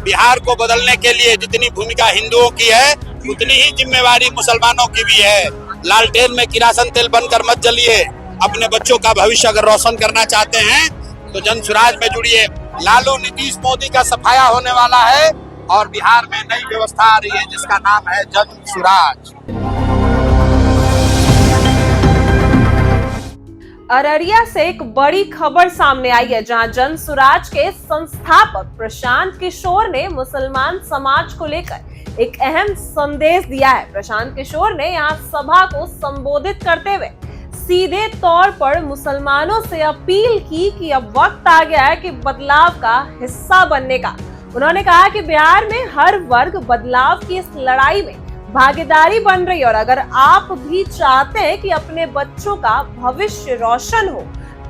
बिहार को बदलने के लिए जितनी भूमिका हिंदुओं की है उतनी ही जिम्मेवारी मुसलमानों की भी है। लालटेन में किरासन तेल बनकर मत जलिए। अपने बच्चों का भविष्य अगर रोशन करना चाहते हैं तो जन सुराज में जुड़िए। लालू नीतीश मोदी का सफाया होने वाला है और बिहार में नई व्यवस्था आ रही है जिसका नाम है जन सुराज। अररिया से एक बड़ी खबर सामने आई है, जहां जन सुराज के संस्थापक प्रशांत किशोर ने मुसलमान समाज को लेकर एक अहम संदेश दिया है। प्रशांत किशोर ने यहां सभा को संबोधित करते हुए सीधे तौर पर मुसलमानों से अपील की कि अब वक्त आ गया है कि बदलाव का हिस्सा बनने का। उन्होंने कहा कि बिहार में हर वर्ग बदलाव की इस लड़ाई में भागीदारी बन रही है और अगर आप भी चाहते हैं कि अपने बच्चों का भविष्य रोशन हो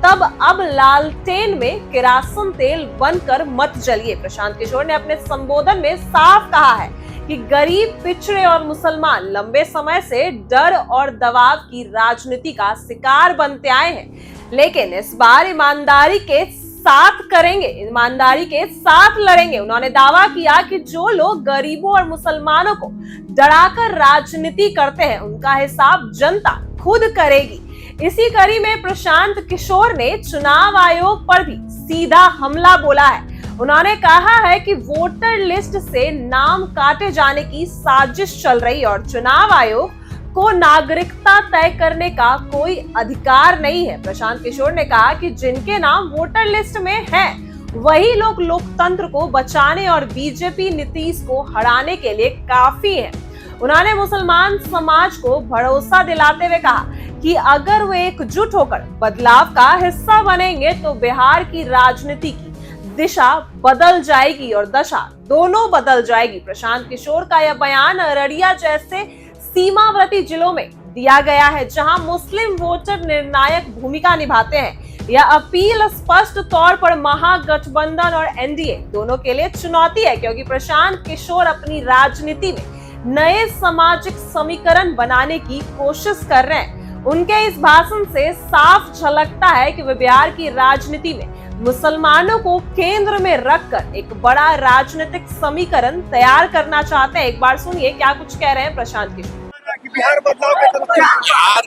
तब अब लालटेन में किरासन तेल बनकर मत जलिए। प्रशांत किशोर ने अपने संबोधन में साफ कहा है कि गरीब, पिछड़े और मुसलमान लंबे समय से डर और दबाव की राजनीति का शिकार बनते आए हैं, लेकिन इस बार ईमानदारी के साथ करेंगे, ईमानदारी के साथ लड़ेंगे। उन्होंने दावा किया कि जो लोग गरीबों और मुसलमानों को डराकर राजनीति करते हैं उनका हिसाब जनता खुद करेगी। इसी कड़ी में प्रशांत किशोर ने चुनाव आयोग पर भी सीधा हमला बोला है। उन्होंने कहा है कि वोटर लिस्ट से नाम काटे जाने की साजिश चल रही है और चुनाव आयोग को नागरिकता तय करने का कोई अधिकार नहीं है। प्रशांत किशोर ने कहा कि जिनके नाम वोटर लिस्ट में हैं, वही लोग लोकतंत्र को बचाने और बीजेपी नीतीश को हराने के लिए काफी हैं। उन्होंने मुसलमान समाज को भरोसा दिलाते हुए कहा कि अगर वे एकजुट होकर बदलाव का हिस्सा बनेंगे तो बिहार की राजनीति की दिशा बदल जाएगी और दशा दोनों बदल जाएगी। प्रशांत किशोर का यह बयान अररिया जैसे सीमावर्ती जिलों में दिया गया है, जहां मुस्लिम वोटर निर्णायक भूमिका निभाते हैं। यह अपील स्पष्ट तौर पर महागठबंधन और एनडीए दोनों के लिए चुनौती है, क्योंकि प्रशांत किशोर अपनी राजनीति में नए सामाजिक समीकरण बनाने की कोशिश कर रहे हैं। उनके इस भाषण से साफ झलकता है कि वे बिहार की राजनीति में मुसलमानों को केंद्र में रखकर एक बड़ा राजनीतिक समीकरण तैयार करना चाहते हैं। एक बार सुनिए क्या कुछ कह रहे हैं प्रशांत किशोर। बिहार बदलाव के तरफ बिहार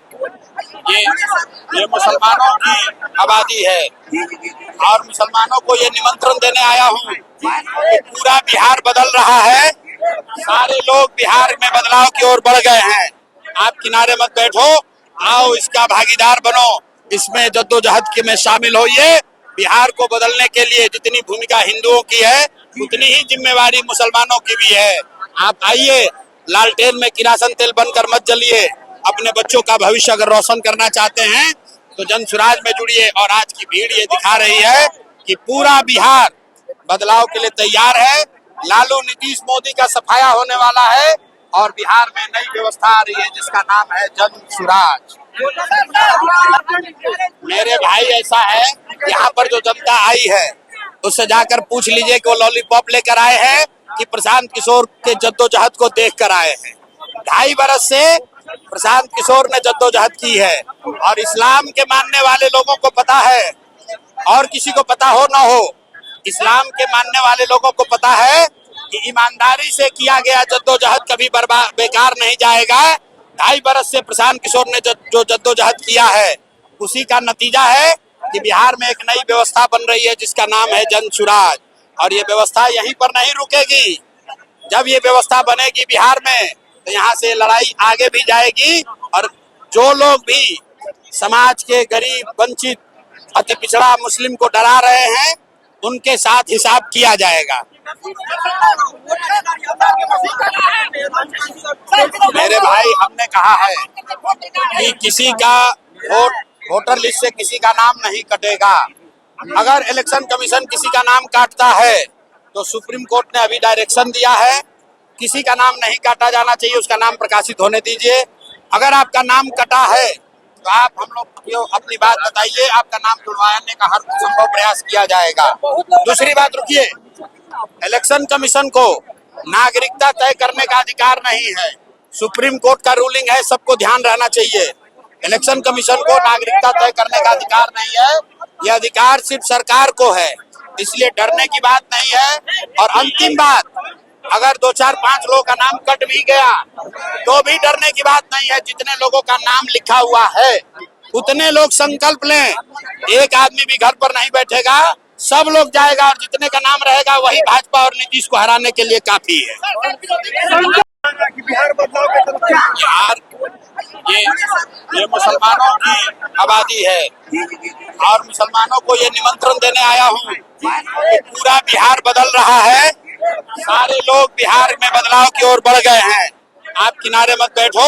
ये मुसलमानों की आबादी है और मुसलमानों को ये निमंत्रण देने आया हूँ कि पूरा बिहार बदल रहा है। सारे लोग बिहार में बदलाव की ओर बढ़ गए हैं। आप किनारे मत बैठो, आओ इसका भागीदार बनो, इसमें जद्दोजहद के में शामिल होइए। बिहार को बदलने के लिए जितनी भूमिका हिंदुओं की है उतनी ही जिम्मेवारी मुसलमानों की भी है। आप आइए, लालटेन में किरासन तेल बनकर मत जलिए। अपने बच्चों का भविष्य अगर रोशन करना चाहते हैं तो जन सुराज में जुड़िए। और आज की भीड़ ये दिखा रही है कि पूरा बिहार बदलाव के लिए तैयार है। लालू नीतीश मोदी का सफाया होने वाला है और बिहार में नई व्यवस्था आ रही है जिसका नाम है जन सुराज। मेरे भाई, ऐसा है यहाँ पर जो जनता आई है उससे जाकर पूछ लीजिए कि वो लॉलीपॉप लेकर आए हैं कि प्रशांत किशोर के जद्दोजहद को देख कर आए हैं। 2.5 बरस से प्रशांत किशोर ने जद्दोजहद की है और इस्लाम के मानने वाले लोगों को पता है, और किसी को पता हो ना हो, इस्लाम के मानने वाले लोगों को पता है कि ईमानदारी से किया गया जद्दोजहद कभी बेकार नहीं जाएगा। 2.5 बरस से प्रशांत किशोर ने जो जद्दोजहद किया है उसी का नतीजा है कि बिहार में एक नई व्यवस्था बन रही है जिसका नाम है जन सुराज। और ये व्यवस्था यहीं पर नहीं रुकेगी। जब ये व्यवस्था बनेगी बिहार में तो यहाँ से लड़ाई आगे भी जाएगी और जो लोग भी समाज के गरीब, वंचित, अति पिछड़ा मुस्लिम को डरा रहे हैं उनके साथ हिसाब किया जाएगा। मेरे भाई, हमने कहा है कि किसी का वोटर लिस्ट से किसी का नाम नहीं कटेगा। अगर इलेक्शन कमीशन किसी का नाम काटता है तो सुप्रीम कोर्ट ने अभी डायरेक्शन दिया है, किसी का नाम नहीं काटा जाना चाहिए, उसका नाम प्रकाशित होने दीजिए। अगर आपका नाम कटा है तो आप हम लोग को अपनी बात बताइए, आपका नाम जुड़वाने का हर संभव प्रयास किया जाएगा। दूसरी बात, रुकिए, इलेक्शन कमीशन को नागरिकता तय करने का अधिकार नहीं है। सुप्रीम कोर्ट का रूलिंग है, सबको ध्यान रहना चाहिए। इलेक्शन कमीशन को नागरिकता तय करने का अधिकार नहीं है, यह अधिकार सिर्फ सरकार को है। इसलिए डरने की बात नहीं है। और अंतिम बात, अगर 2 4 5 लोगों का नाम कट भी गया तो भी डरने की बात नहीं है। जितने लोगों का नाम लिखा हुआ है उतने लोग संकल्प लें, एक आदमी भी घर पर नहीं बैठेगा, सब लोग जाएगा और जितने का नाम रहेगा वही भाजपा और नीतीश को हराने के लिए काफी है। बिहार ये मुसलमानों की आबादी है और मुसलमानों को ये निमंत्रण देने आया हूँ कि पूरा बिहार बदल रहा है। सारे लोग बिहार में बदलाव की ओर बढ़ गए हैं। आप किनारे मत बैठो,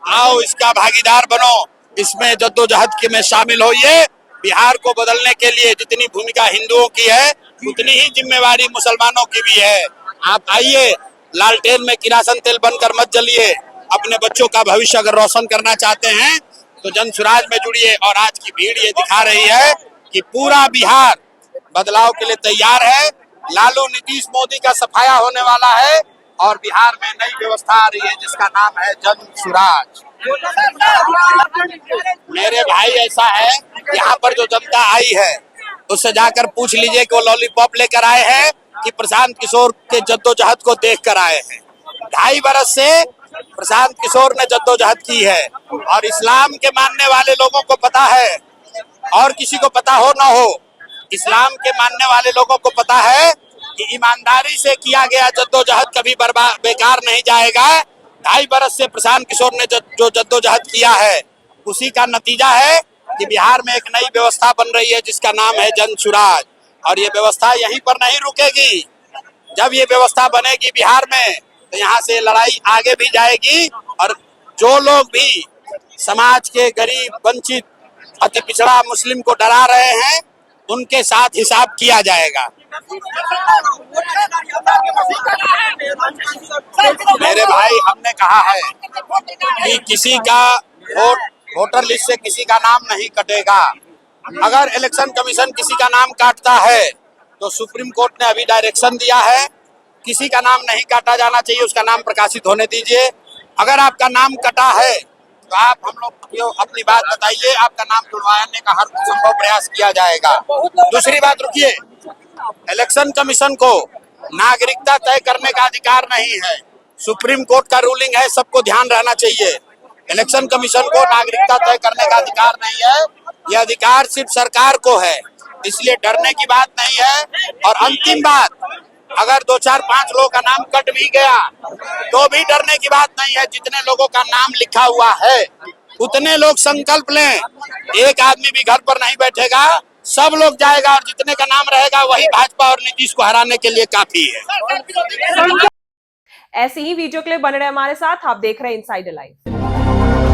आओ इसका भागीदार बनो, इसमें जद्दोजहद के में शामिल होइए। बिहार को बदलने के लिए जितनी भूमिका हिंदुओं की है उतनी ही जिम्मेवारी मुसलमानों की भी है। आप आइए, लालटेन में किरासन तेल बनकर मत जलिए। अपने बच्चों का भविष्य अगर रोशन करना चाहते हैं तो जन सुराज में जुड़िए। और आज की भीड़ ये दिखा रही है कि पूरा बिहार बदलाव के लिए तैयार है। लालू नीतीश मोदी का सफाया होने वाला है और बिहार में नई व्यवस्था आ रही है जिसका नाम है जन सुराज। मेरे भाई, ऐसा है यहाँ पर जो जनता आई है उससे जाकर पूछ लीजिए कि वो लॉलीपॉप लेकर आए हैं कि प्रशांत किशोर के जद्दोजहद को देख कर आए हैं। 2.5 बरस से प्रशांत किशोर ने जद्दोजहद की है और इस्लाम के मानने वाले लोगों को पता है, और किसी को पता हो ना हो, इस्लाम के मानने वाले लोगों को पता है कि ईमानदारी से किया गया जद्दोजहद कभी बेकार नहीं जाएगा। 2.5 बरस से प्रशांत किशोर ने जो जद्दोजहद किया है उसी का नतीजा है कि बिहार में एक नई व्यवस्था बन रही है जिसका नाम है जन सुराज। और ये व्यवस्था यहीं पर नहीं रुकेगी। जब ये व्यवस्था बनेगी बिहार में तो यहाँ से लड़ाई आगे भी जाएगी और जो लोग भी समाज के गरीब, वंचित, अति पिछड़ा मुस्लिम को डरा रहे हैं उनके साथ हिसाब किया जाएगा। मेरे भाई, हमने कहा है कि किसी का वोटर लिस्ट से किसी का नाम नहीं कटेगा। अगर इलेक्शन कमीशन किसी का नाम काटता है तो सुप्रीम कोर्ट ने अभी डायरेक्शन दिया है, किसी का नाम नहीं काटा जाना चाहिए, उसका नाम प्रकाशित होने दीजिए। अगर आपका नाम कटा है तो आप हम लोग को अपनी बात बताइए, आपका नाम जुड़वाने का हर संभव प्रयास किया जाएगा। दूसरी बात, रुकिए, इलेक्शन कमीशन को नागरिकता तय करने का अधिकार नहीं है। सुप्रीम कोर्ट का रूलिंग है, सबको ध्यान रहना चाहिए। इलेक्शन कमीशन को नागरिकता तय करने का अधिकार नहीं है, यह अधिकार सिर्फ सरकार को है। इसलिए डरने की बात नहीं है। और अंतिम बात, अगर 2 4 5 लोगों का नाम कट भी गया तो भी डरने की बात नहीं है। जितने लोगों का नाम लिखा हुआ है उतने लोग संकल्प लें, एक आदमी भी घर पर नहीं बैठेगा, सब लोग जाएगा और जितने का नाम रहेगा वही भाजपा और नीतीश को हराने के लिए काफी है। ऐसी ही वीडियो क्लिप बन रहे हमारे साथ, आप देख रहे हैं इनसाइडर लाइव।